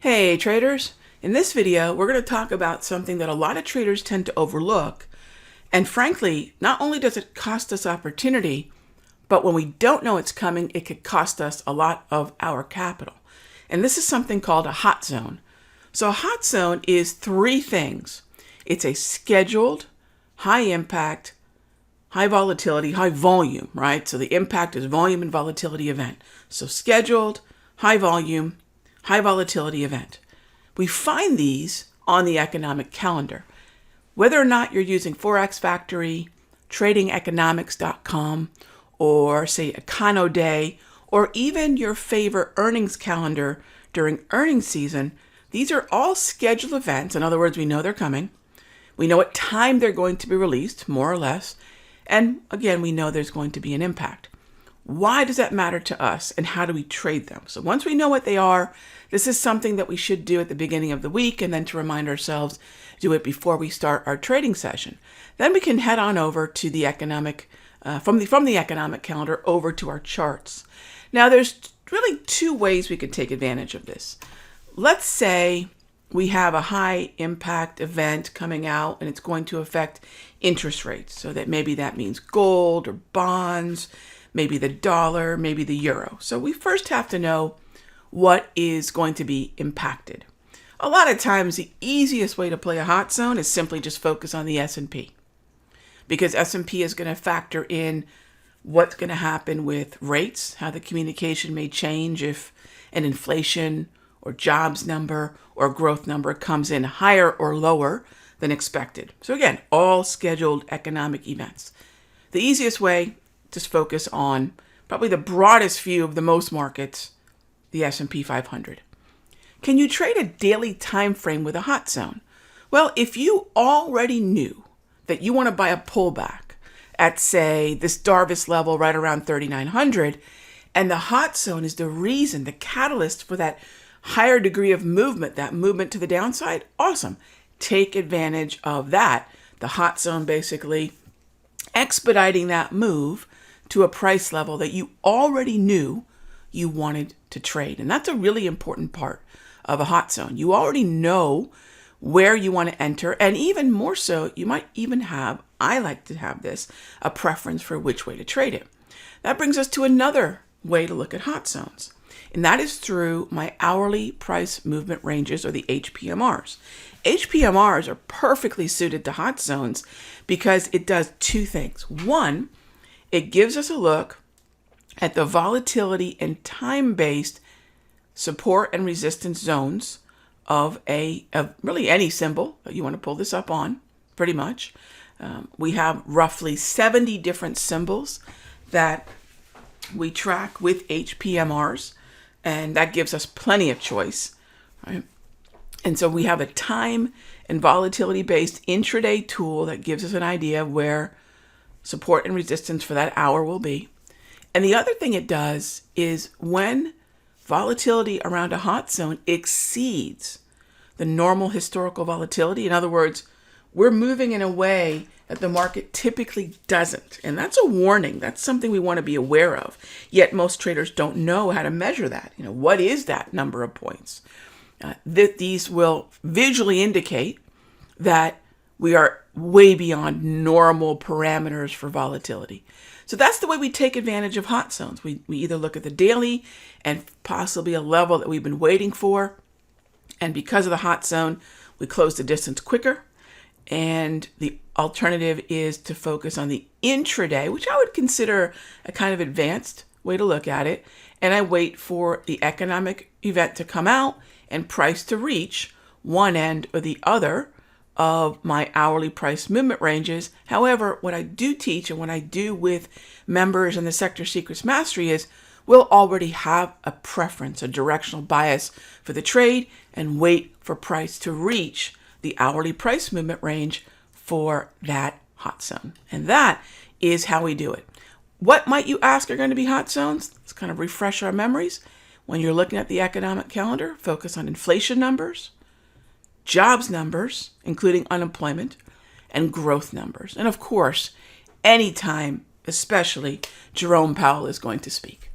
Hey traders, in this video we're going to talk about something that a lot of traders tend to overlook, and frankly not only does it cost us opportunity, but when we don't know it's coming it could cost us a lot of our capital. And this is something called a hot zone. So a hot zone is three things. It's a scheduled, high impact, high volatility, high volume, right? So the impact is volume and volatility event. So scheduled, high volume, high volatility event. We find these on the economic calendar. Whether or not you're using Forex Factory, tradingeconomics.com, or say Econoday, or even your favorite earnings calendar during earnings season, these are all scheduled events. In other words, we know they're coming. We know what time they're going to be released, more or less. And again, we know there's going to be an impact. Why does that matter to us, and how do we trade them? So once we know what they are, this is something that we should do at the beginning of the week, and then to remind ourselves, do it before we start our trading session. Then we can head on over to the economic, from the economic calendar over to our charts. Now there's really two ways we could take advantage of this. Let's say we have a high impact event coming out and it's going to affect interest rates. So that maybe that means gold or bonds, maybe the dollar, maybe the euro. So we first have to know what is going to be impacted. A lot of times the easiest way to play a hot zone is simply just focus on the S&P, because S&P is going to factor in what's going to happen with rates, how the communication may change if an inflation or jobs number or growth number comes in higher or lower than expected. So again, all scheduled economic events. The easiest way, just focus on probably the broadest view of the most markets, the S&P 500. Can you trade a daily time frame with a hot zone? Well, if you already knew that you want to buy a pullback at, say, this Darvas level right around 3,900, and the hot zone is the reason, the catalyst for that higher degree of movement, that movement to the downside, awesome. Take advantage of that. The hot zone basically expediting that move to a price level that you already knew you wanted to trade. And that's a really important part of a hot zone. You already know where you want to enter, and even more so, you might even have, I like to have this, a preference for which way to trade it. That brings us to another way to look at hot zones, and that is through my hourly price movement ranges, or the HPMRs. HPMRs are perfectly suited to hot zones because it does two things. One, it gives us a look at the volatility and time-based support and resistance zones of really any symbol that you want to pull this up on, pretty much. We have roughly 70 different symbols that we track with HPMRs, and that gives us plenty of choice, right? And so we have a time and volatility-based intraday tool that gives us an idea of where support and resistance for that hour will be. And the other thing it does is when volatility around a hot zone exceeds the normal historical volatility, in other words, we're moving in a way that the market typically doesn't. And that's a warning. That's something we want to be aware of. Yet most traders don't know how to measure that. What is that number of points? These will visually indicate that we are way beyond normal parameters for volatility. So that's the way we take advantage of hot zones. We either look at the daily and possibly a level that we've been waiting for, and because of the hot zone, we close the distance quicker. And the alternative is to focus on the intraday, which I would consider a kind of advanced way to look at it. And I wait for the economic event to come out and price to reach one end or the other of my hourly price movement ranges. However, what I do teach and what I do with members in the Sector Secrets Mastery is we'll already have a preference, a directional bias for the trade, and wait for price to reach the hourly price movement range for that hot zone. And that is how we do it. What might you ask are going to be hot zones? Let's kind of refresh our memories. When you're looking at the economic calendar, focus on inflation numbers, jobs numbers, including unemployment, and growth numbers. And of course, anytime, especially, Jerome Powell is going to speak.